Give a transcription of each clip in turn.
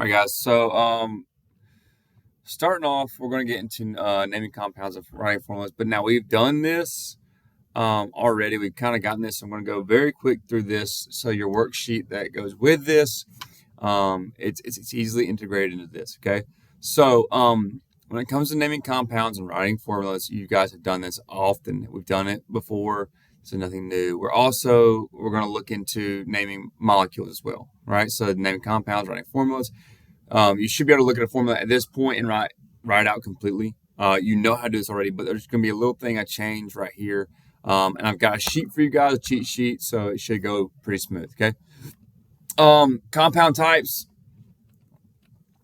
All right, guys. So, starting off, we're going to get into naming compounds and writing formulas. But now we've done this already. We've kind of gotten this. I'm going to go very quick through this. So your worksheet that goes with this, it's easily integrated into this. Okay. So, when it comes to naming compounds and writing formulas, you guys have done this often. We've done it before, so nothing new. We're going to look into naming molecules as well, right? So naming compounds, writing formulas. You should be able to look at a formula at this point and write it out completely. You know how to do this already, but there's going to be a little thing I changed right here. And I've got a sheet for you guys, a cheat sheet, so it should go pretty smooth, okay? Compound types.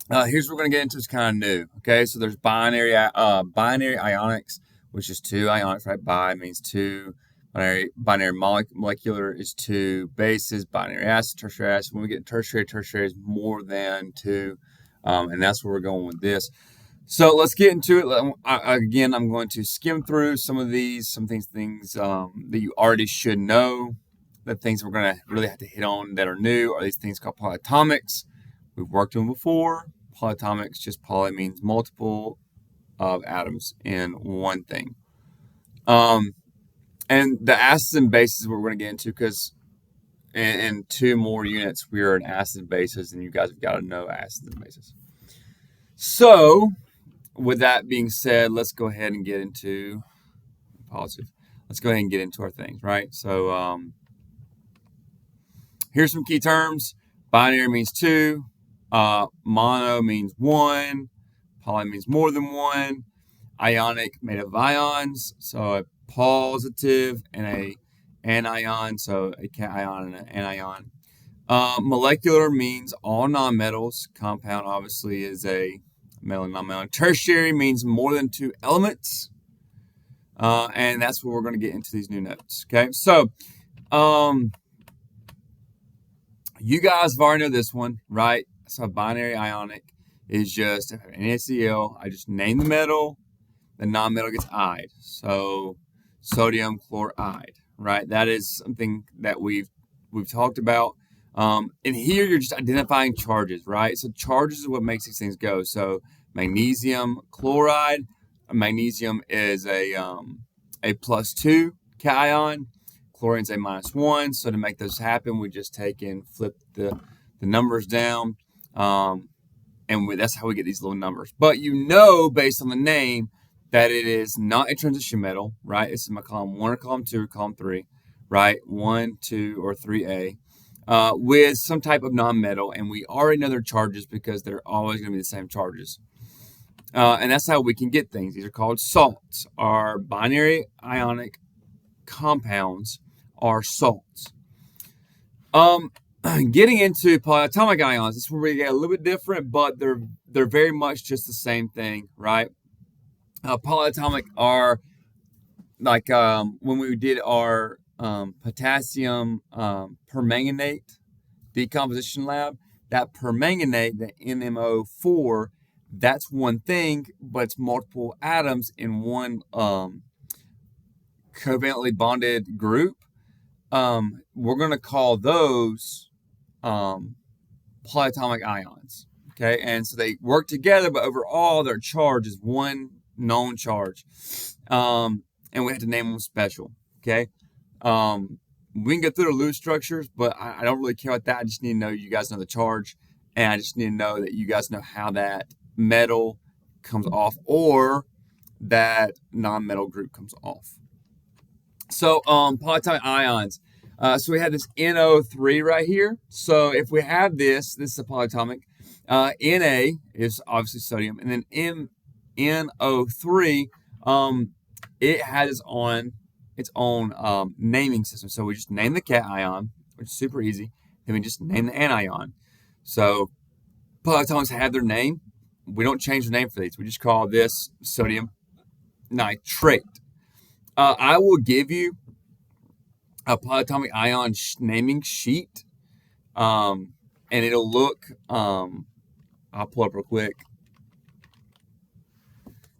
Here's what we're going to get into. It's kind of new, okay? So there's binary ionics, which is two ionics, right? Bi means two. Binary molecular is two bases. Binary acid, tertiary acid. When we get tertiary is more than two, and that's where we're going with this. So let's get into it. Again, I'm going to skim through some of these, some things that you already should know. The things we're going to really have to hit on that are new are these things called polyatomics. We've worked on them before. Polyatomics, just poly means multiple of atoms in one thing. And the acids and bases we're going to get into because in two more units we are in acids and bases, and you guys have got to know acids and bases. So, with that being said, let's go ahead and get into positive. Let's go ahead and get into our things, right? So, here's some key terms. Binary means two. Mono means one. Poly means more than one. Ionic made of ions, so a positive and a anion, so a cation and an anion. Molecular means all nonmetals. Compound obviously is a metal and nonmetal. Tertiary means more than two elements, and that's where we're going to get into these new notes. Okay, so you guys have already know this one, right? So binary ionic is just an NaCl. I just name the metal. The nonmetal gets "ide." So sodium chloride, right? That is something that we've talked about. And here you're just identifying charges, right? So charges is what makes these things go. So magnesium chloride. Magnesium is a +2 cation. Chlorine's a -1. So to make those happen, we just take and flip the numbers down. And that's how we get these little numbers. But you know, based on the name, that it is not a transition metal, right? It's in my column 1 or column 2 or column 3, right? 1, 2, or 3A, with some type of nonmetal. And we already know their charges because they're always going to be the same charges. And that's how we can get things. These are called salts. Our binary ionic compounds are salts. Getting into polyatomic ions, this is where we get a little bit different, but they're very much just the same thing, right? Polyatomic are like when we did our potassium permanganate decomposition lab. That permanganate, the MnO4, that's one thing, but it's multiple atoms in one covalently bonded group. We're going to call those polyatomic ions. Okay, and so they work together, but overall their charge is one known charge. And we have to name them special. Okay. We can go through the Lewis structures, but I don't really care about that. I just need to know you guys know the charge, and I just need to know that you guys know how that metal comes off or that non-metal group comes off. So polyatomic ions. So we have this NO3 right here. So if we have this is a polyatomic. Na is obviously sodium, and then NO3, it has its own naming system. So we just name the cation, which is super easy. Then we just name the anion. So polyatomics have their name. We don't change the name for these. We just call this sodium nitrate. I will give you a polyatomic ion naming sheet, and it'll look. I'll pull up real quick.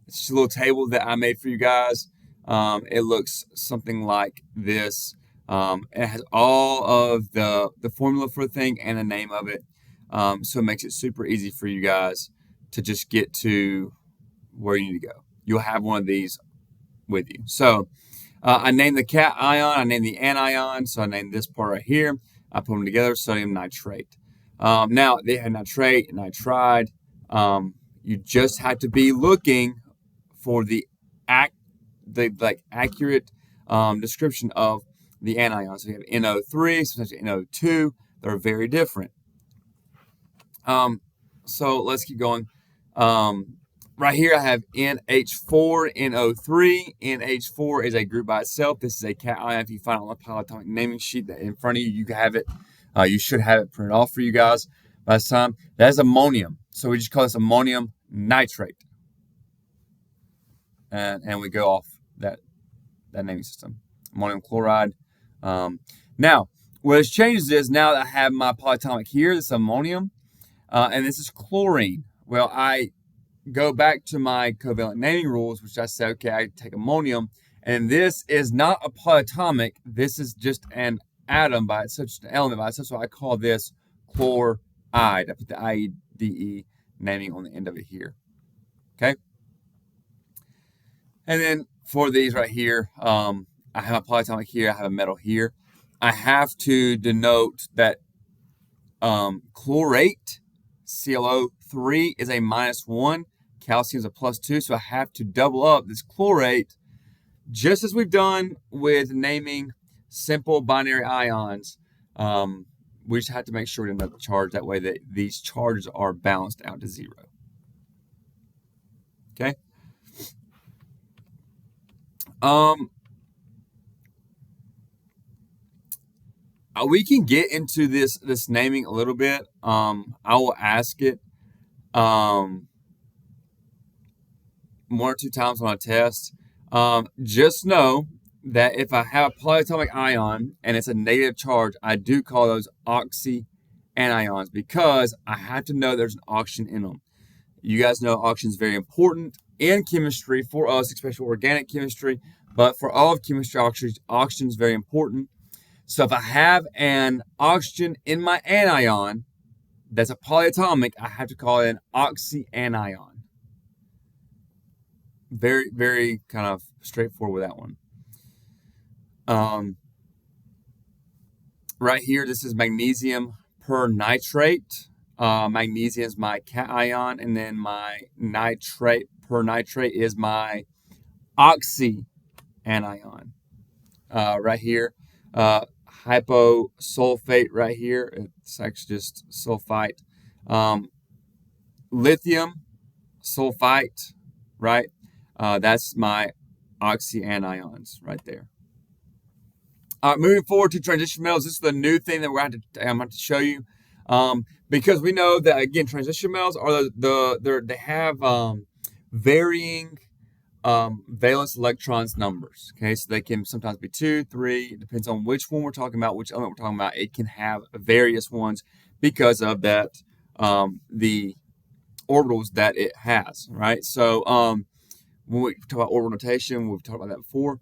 It's just a little table that I made for you guys. It looks something like this. It has all of the formula for the thing and the name of it. So it makes it super easy for you guys to just get to where you need to go. You'll have one of these with you. So I named the cation, I named the anion, so I named this part right here. I put them together, sodium nitrate. Now, they had nitrate and nitride. You just have to be looking for the accurate description of the anion. So you have NO3, sometimes NO2. They're very different. So let's keep going. Right here I have NH4, NO3. NH4 is a group by itself. This is a cation. If you find it on the polyatomic naming sheet that in front of you, you have it. You should have it printed off for you guys by this time. That's ammonium. So we just call this ammonium nitrate. And we go off that naming system. Ammonium chloride. Now, what has changed is now that I have my polyatomic here, this ammonium, and this is chlorine. Well, I go back to my covalent naming rules, which I say, okay, I take ammonium, and this is not a polyatomic. This is just an atom by itself, just an element by itself. So I call this chloride. I put the IEDE naming on the end of it here. Okay. And then for these right here, I have a polyatomic here. I have a metal here. I have to denote that chlorate, ClO3, is a -1. Calcium is a +2. So I have to double up this chlorate, just as we've done with naming simple binary ions. We just have to make sure to note the charge. That way that these charges are balanced out to 0. Okay. We can get into this naming a little bit. I will ask it one or two times on a test. Just know that if I have a polyatomic ion and it's a negative charge, I do call those oxyanions because I have to know there's an oxygen in them. You guys know oxygen is very important in chemistry for us, especially organic chemistry, but for all of chemistry, oxygen is very important. So if I have an oxygen in my anion that's a polyatomic, I have to call it an oxyanion. Very, very kind of straightforward with that one. Right here, this is magnesium pernitrate. Magnesium is my cation, and then my nitrate pernitrate is my oxyanion. Right here, hyposulfate right here. It's actually just sulfite. Lithium sulfite, right? That's my oxyanions right there. Moving forward to transition metals, this is the new thing that I'm going to show you. Because we know that, again, transition metals are they have varying valence electrons numbers. Okay, so they can sometimes be 2, 3. It depends on which one we're talking about, which element we're talking about. It can have various ones because of that, the orbitals that it has, right? So when we talk about orbital notation, we've talked about that before,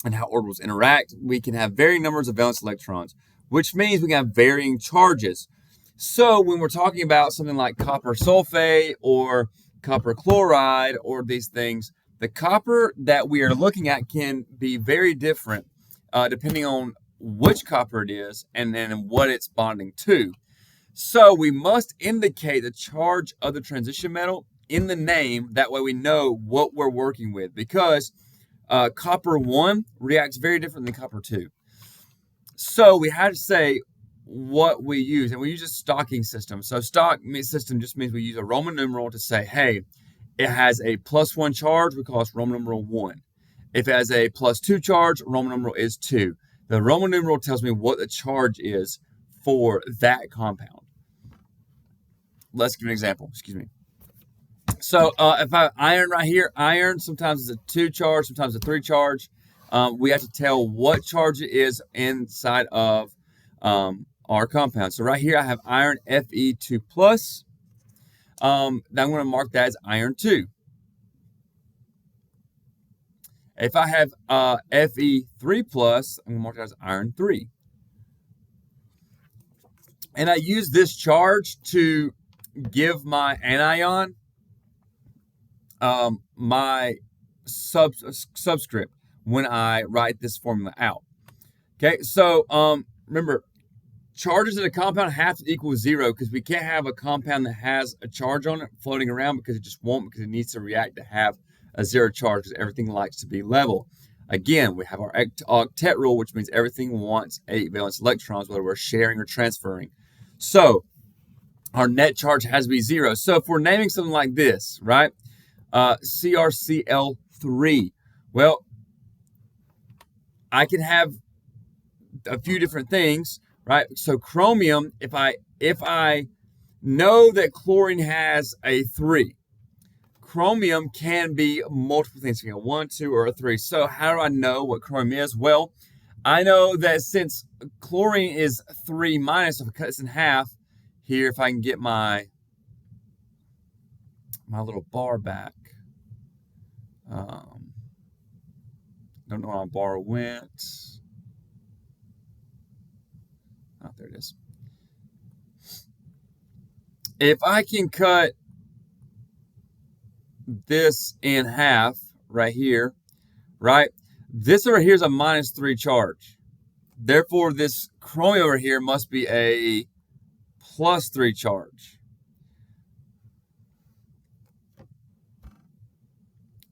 and how orbitals interact, we can have varying numbers of valence electrons, which means we can have varying charges. So when we're talking about something like copper sulfate or copper chloride or these things, the copper that we are looking at can be very different depending on which copper it is and then what it's bonding to. So we must indicate the charge of the transition metal in the name. That way we know what we're working with, because copper 1 reacts very different than copper 2. So we had to say what we use, and we use a stocking system. So stock system just means we use a Roman numeral to say, hey, it has a +1 charge, we call it Roman numeral 1. If it has a +2 charge, Roman numeral is 2. The Roman numeral tells me what the charge is for that compound. Let's give an example. Excuse me. So if I have iron right here, iron sometimes is a 2 charge, sometimes a 3 charge. We have to tell what charge it is inside of our compound. So right here I have iron Fe2+. Now I'm going to mark that as iron 2. If I have Fe3+, I'm going to mark that as iron 3. And I use this charge to give my anion my subscript when I write this formula out. Okay, so remember, charges in a compound have to equal 0 because we can't have a compound that has a charge on it floating around because it just won't, because it needs to react to have a 0 charge because everything likes to be level. Again, we have our octet rule, which means everything wants 8 valence electrons, whether we're sharing or transferring. So our net charge has to be 0. So if we're naming something like this, right, CrCl3, well, I can have a few different things, right? So chromium, if I know that chlorine has a 3, chromium can be multiple things, you know, 1, 2, or a 3. So how do I know what chromium is? Well, I know that since chlorine is 3 minus, if I cut this in half here, if I can get my little bar back. Don't know where my bar went. Oh, there it is. If I can cut this in half right here, right? This over here is a -3 charge. Therefore, this chromium over here must be a +3 charge.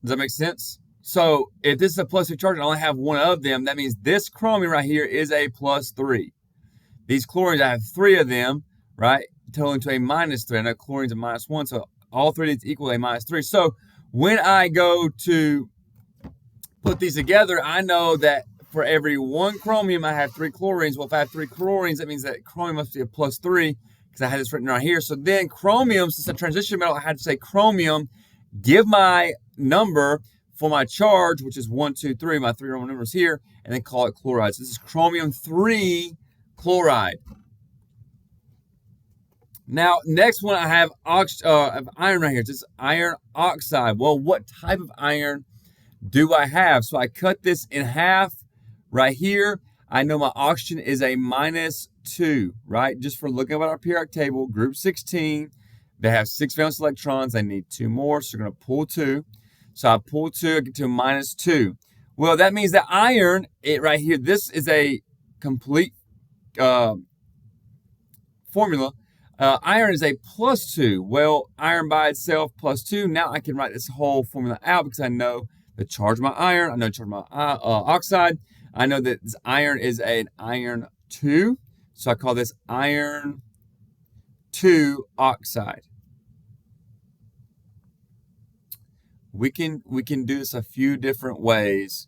Does that make sense? So if this is a +3 charge and I only have one of them, that means this chromium right here is a +3. These chlorines, I have 3 of them, right? Totaling to a -3. I know chlorine's a -1, so all 3 of these equal a -3. So when I go to put these together, I know that for every 1 chromium, I have 3 chlorines. Well, if I have 3 chlorines, that means that chromium must be a +3 because I had this written right here. So then chromium, since it's a transition metal, I had to say chromium, give my number for my charge, which is 1, 2, 3, my 3 Roman numbers here, and then call it chloride. So this is chromium 3 chloride. Now, next one I have iron right here. It's this iron oxide. Well, what type of iron do I have? So I cut this in half right here. I know my oxygen is a -2, right? Just for looking at our periodic table, group 16, they have 6 valence electrons. They need 2 more, so they're going to pull 2. So I pull 2, I get to a -2. Well, that means that iron, right here, this is a complete formula. Iron is a +2. Well, iron by itself +2. Now I can write this whole formula out because I know the charge of my iron. I know the charge of my oxide. I know that this iron is an iron 2. So I call this iron 2 oxide. We can do this a few different ways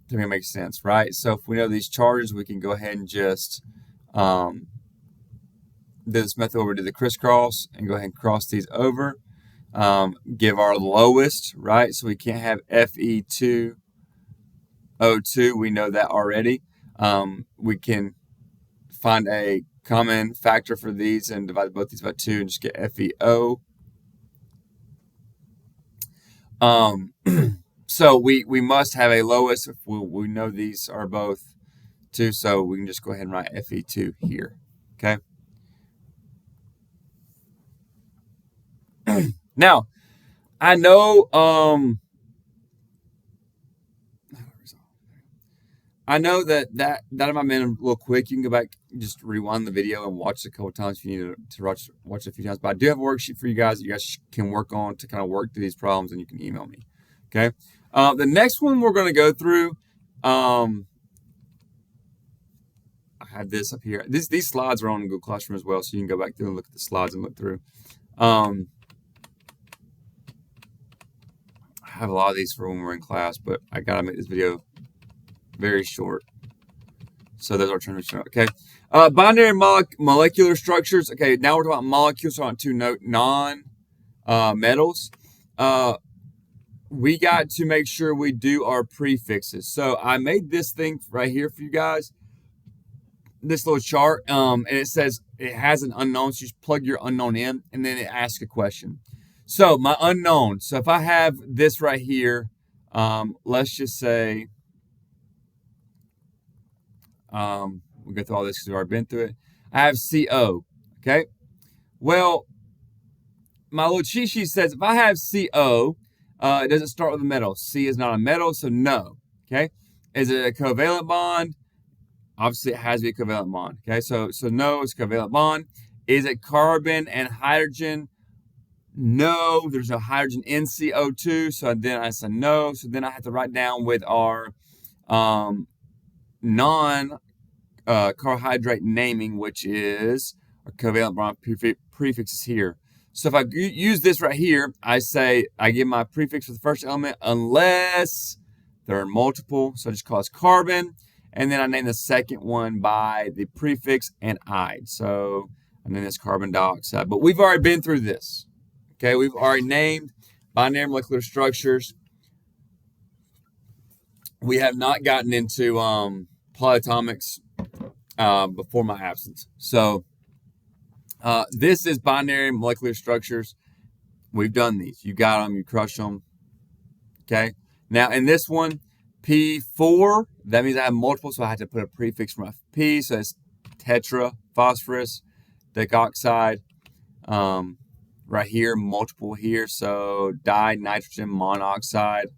to make it make sense, right? So if we know these charges, we can go ahead and just do this method where we do the crisscross and go ahead and cross these over. Give our lowest, right? So we can't have Fe2O2. We know that already. We can find a common factor for these and divide both these by 2 and just get FeO. So we must have a lowest if we know these are both 2, so we can just go ahead and write Fe2 here, okay? Now, I know that might have been a little quick. You can go back, just rewind the video and watch it a couple times if you need to watch it a few times. But I do have a worksheet for you guys that you guys can work on to kind of work through these problems, and you can email me. Okay. The next one we're going to go through, I have this up here. These slides are on Google Classroom as well, so you can go back through and look at the slides and look through. I have a lot of these for when we're in class, but I got to make this video very short. So those are transition. Okay. Binary molecular structures. Okay, now we're talking about molecules on 2 non-metals. We got to make sure we do our prefixes. So I made this thing right here for you guys. This little chart, and it says it has an unknown. So you just plug your unknown in, and then it asks a question. So my unknown. So if I have this right here, let's just say, we'll go through all this because we've already been through it. I have CO. Okay. Well, my little cheat sheet says if I have CO, it doesn't start with a metal. C is not a metal, so no. Okay. Is it a covalent bond? Obviously, it has to be a covalent bond. Okay. So no, it's a covalent bond. Is it carbon and hydrogen? No, there's no hydrogen in CO2. So then I said no. So then I have to write down with our non-carbohydrate naming, which is our covalent bond prefixes here. So if I use this right here, I say I give my prefix for the first element unless there are multiple. So I just call it carbon. And then I name the second one by the prefix and ide. So I name this carbon dioxide. But we've already been through this. Okay, we've already named binary molecular structures. We have not gotten into polyatomics before my absence. So this is binary molecular structures. We've done these. You got them. You crush them. Okay. Now in this one, P4, that means I have multiple, so I had to put a prefix for my P. So it's tetra, phosphorus, digoxide. Right here, multiple here. So dinitrogen monoxide.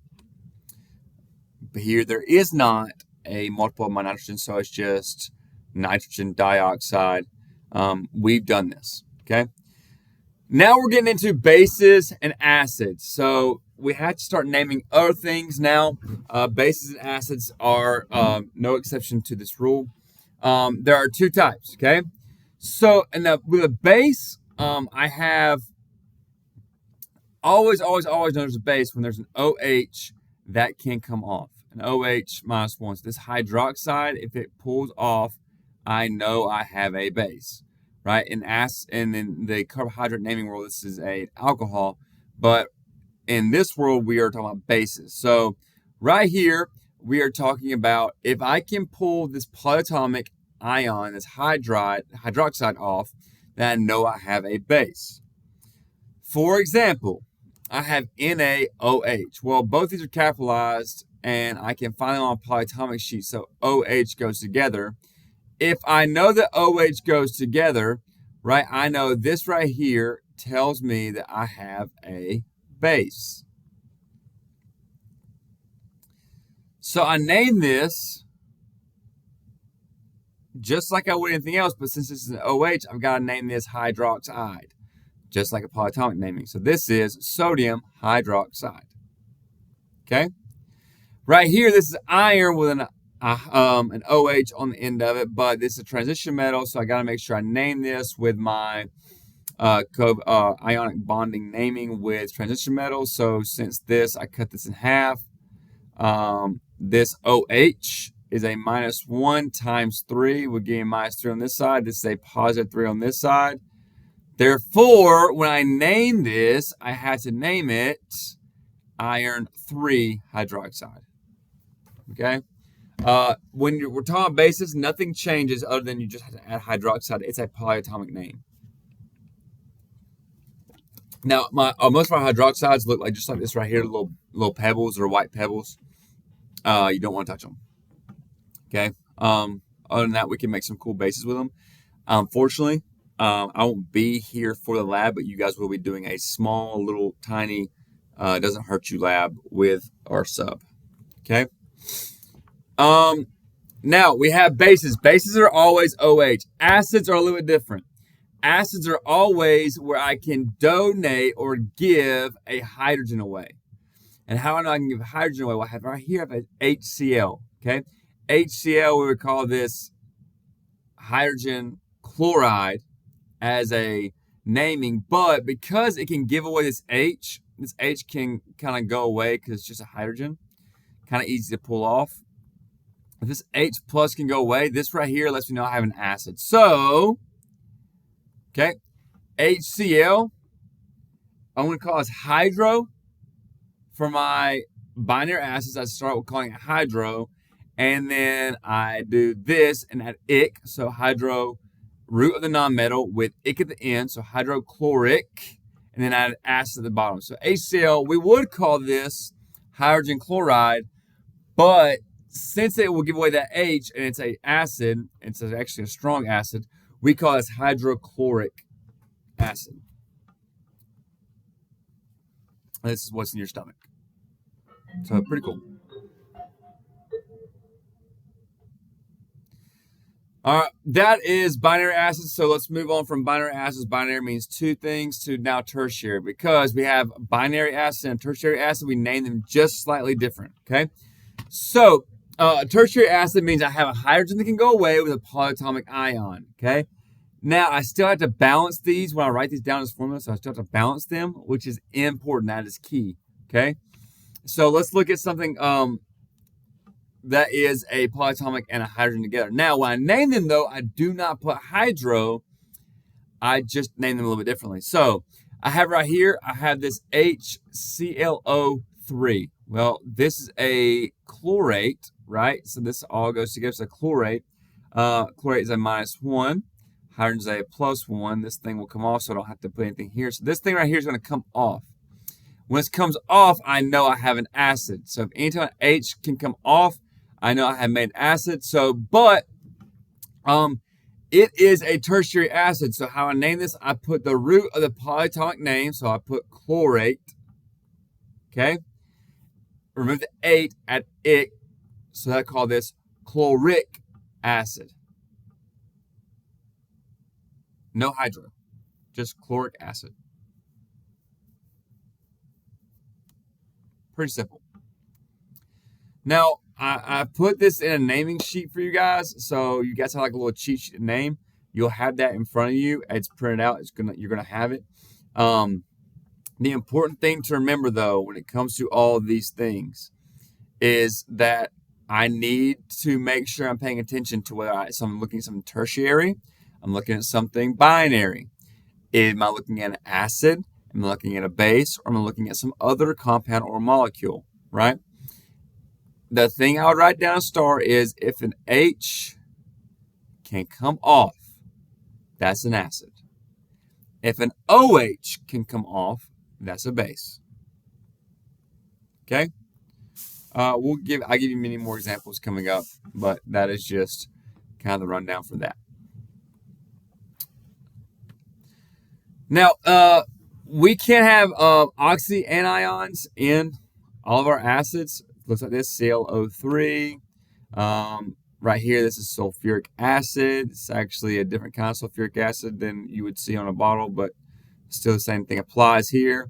But here there is not a multiple of my nitrogen, so it's just nitrogen dioxide. We've done this. Okay. Now we're getting into bases and acids. So we have to start naming other things now. Bases and acids are no exception to this rule. There are two types, okay? So with a base, I have always known there's a base when there's an OH that can come off. An OH minus 1. So this hydroxide, if it pulls off, I know I have a base. Right, and in the carbohydrate naming world, this is an alcohol, but in this world, we are talking about bases. So right here, we are talking about if I can pull this polyatomic ion, this hydroxide off, then I know I have a base. For example, I have NaOH. Well, both these are capitalized, and I can find them on a polyatomic sheet, so OH goes together. If I know that OH goes together, right, I know this right here tells me that I have a base. So I name this just like I would anything else, but since this is an OH, I've got to name this hydroxide, just like a polyatomic naming. So this is sodium hydroxide. Okay? Right here, this is iron with an OH on the end of it, but this is a transition metal, so I got to make sure I name this with my ionic bonding naming with transition metal. So since this, I cut this in half. This OH is a -1 times 3. We're getting -3 on this side. This is a +3 on this side. Therefore, when I name this, I had to name it iron 3 hydroxide. Okay? When we're talking about bases, nothing changes other than you just have to add hydroxide. It's a polyatomic name. Now, most of our hydroxides look like just like this right here, little pebbles or white pebbles. You don't want to touch them. Okay. Other than that, we can make some cool bases with them. Unfortunately, I won't be here for the lab, but you guys will be doing a small, little, tiny, doesn't hurt you lab with our sub. Okay. Now we have bases. Bases are always OH. Acids are a little bit different. Acids are always where I can donate or give a hydrogen away. And how I know I can give hydrogen away? Well, I have right here, I have HCl. Okay. HCl, we would call this hydrogen chloride as a naming, but because it can give away this H can kind of go away because it's just a hydrogen, kind of easy to pull off. If this H plus can go away, this right here lets me know I have an acid. So, okay, HCl, I'm going to call this hydro. For my binary acids, I start with calling it hydro, and then I do this and add ic, so hydro, root of the nonmetal with ic at the end, so hydrochloric, and then add acid at the bottom. So HCl, we would call this hydrogen chloride, but since it will give away that H and it's an acid, it's actually a strong acid, we call this hydrochloric acid. This is what's in your stomach. So pretty cool. All right, that is binary acids. So let's move on from binary acids. Binary means two things to now tertiary. Because we have binary acid and tertiary acid, we name them just slightly different. Okay, so tertiary acid means I have a hydrogen that can go away with a polyatomic ion. Okay, now I still have to balance these when I write these down as formulas. So I still have to balance them, which is important. That is key. Okay, so let's look at something that is a polyatomic and a hydrogen together. Now, when I name them, though, I do not put hydro. I just name them a little bit differently. So I have right here, I have this HClO3. Well, this is a chlorate, right? So this all goes together. So chlorate. Chlorate is a -1. Hydrogen is a +1. This thing will come off, so I don't have to put anything here. So this thing right here is going to come off. When it comes off, I know I have an acid. So if anytime H can come off, I know I have made acid. So, but it is a tertiary acid. So how I name this, I put the root of the polyatomic name. So I put chlorate. Okay. Remove the 8 at ic. So I call this chloric acid. No hydro, just chloric acid. Pretty simple. Now, I put this in a naming sheet for you guys, so you guys have like a little cheat sheet to name. You'll have that in front of you. It's printed out. You're gonna have it. The important thing to remember, though, when it comes to all of these things, is that I need to make sure I'm paying attention to whether I'm looking at something tertiary, I'm looking at something binary. Am I looking at an acid? Am I looking at a base? Or am I looking at some other compound or molecule? Right? The thing I would write down a star is if an H can come off, that's an acid. If an OH can come off, that's a base. Okay? I'll give you many more examples coming up, but that is just kind of the rundown for that. Now, we can have oxyanions in all of our acids. Looks like this, ClO3. Right here, this is sulfuric acid. It's actually a different kind of sulfuric acid than you would see on a bottle, but still the same thing applies here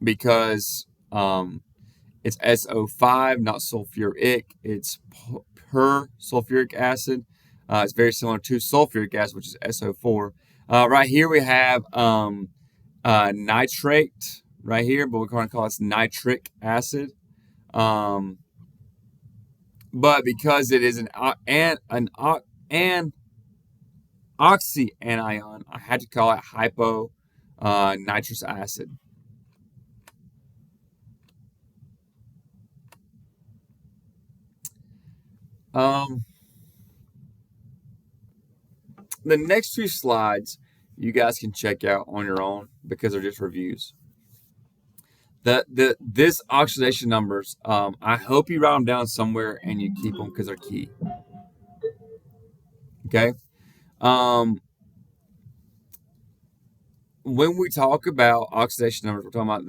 because it's SO5, not sulfuric. It's per sulfuric acid. It's very similar to sulfuric acid, which is SO4. Right here we have nitrate right here, but we're going to call this nitric acid. But because it is an oxyanion, I had to call it hyponitrous acid. The next two slides you guys can check out on your own because they're just reviews. This oxidation numbers, I hope you write them down somewhere and you keep them because they're key. Okay. When we talk about oxidation numbers, we're talking about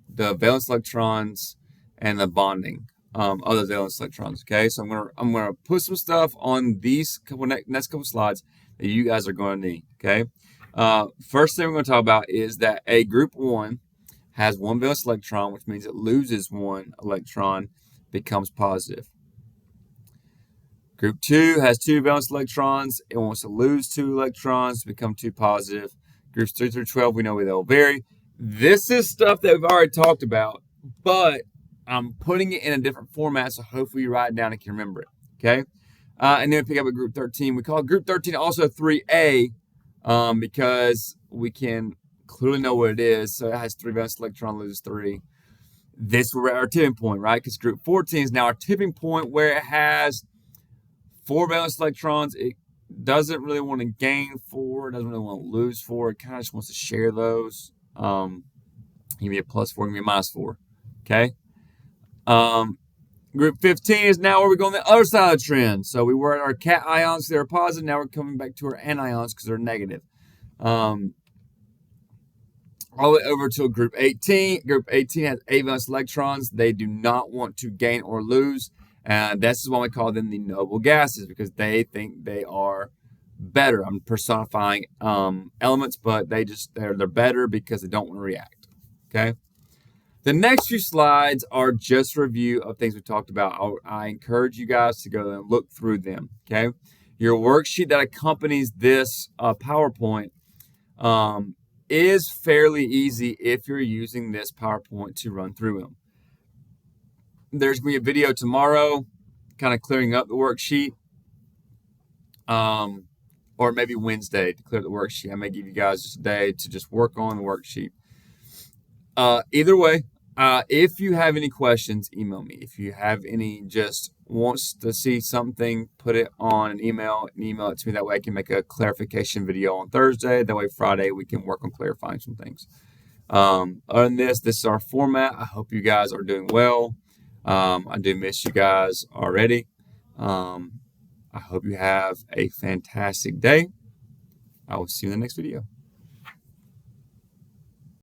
the valence electrons and the bonding of the valence electrons. Okay, so I'm gonna put some stuff on these next couple slides that you guys are going to need. Okay, first thing we're going to talk about is that a group 1 has one valence electron, which means it loses one electron, becomes positive. Group 2 has 2 valence electrons. It wants to lose 2 electrons, become 2 positive. Groups 3 through 12, we know they'll vary. This is stuff that we've already talked about, but I'm putting it in a different format, so hopefully you write it down and can remember it. Okay? And then we pick up at group 13. We call group 13 also 3A because we can clearly know what it is. So it has 3 valence electron, loses 3. This we're at our tipping point, right? Because group 14 is now our tipping point where it has 4 valence electrons. It doesn't really want to gain 4. It doesn't really want to lose 4. It kind of just wants to share those. Give me a +4, give me a -4. Okay. Group 15 is now where we go on the other side of the trend. So we were at our cat ions, they're positive. Now we're coming back to our anions because they're negative. All the way over to group 18. Group 18 has 8 valence electrons. They do not want to gain or lose. And this is why we call them the noble gases, because they think they are better. I'm personifying elements, but they're better because they don't want to react. Okay. The next few slides are just a review of things we talked about. I encourage you guys to go and look through them, okay? Your worksheet that accompanies this PowerPoint is fairly easy if you're using this PowerPoint to run through them. There's going to be a video tomorrow kind of clearing up the worksheet, or maybe Wednesday to clear the worksheet. I may give you guys just a day to just work on the worksheet. Either way, if you have any questions, email me. If you have any just wants to see something, put it on an email and email it to me. That way I can make a clarification video on Thursday. That way Friday we can work on clarifying some things. Other than this is our format. I hope you guys are doing well. I do miss you guys already. I hope you have a fantastic day. I will see you in the next video.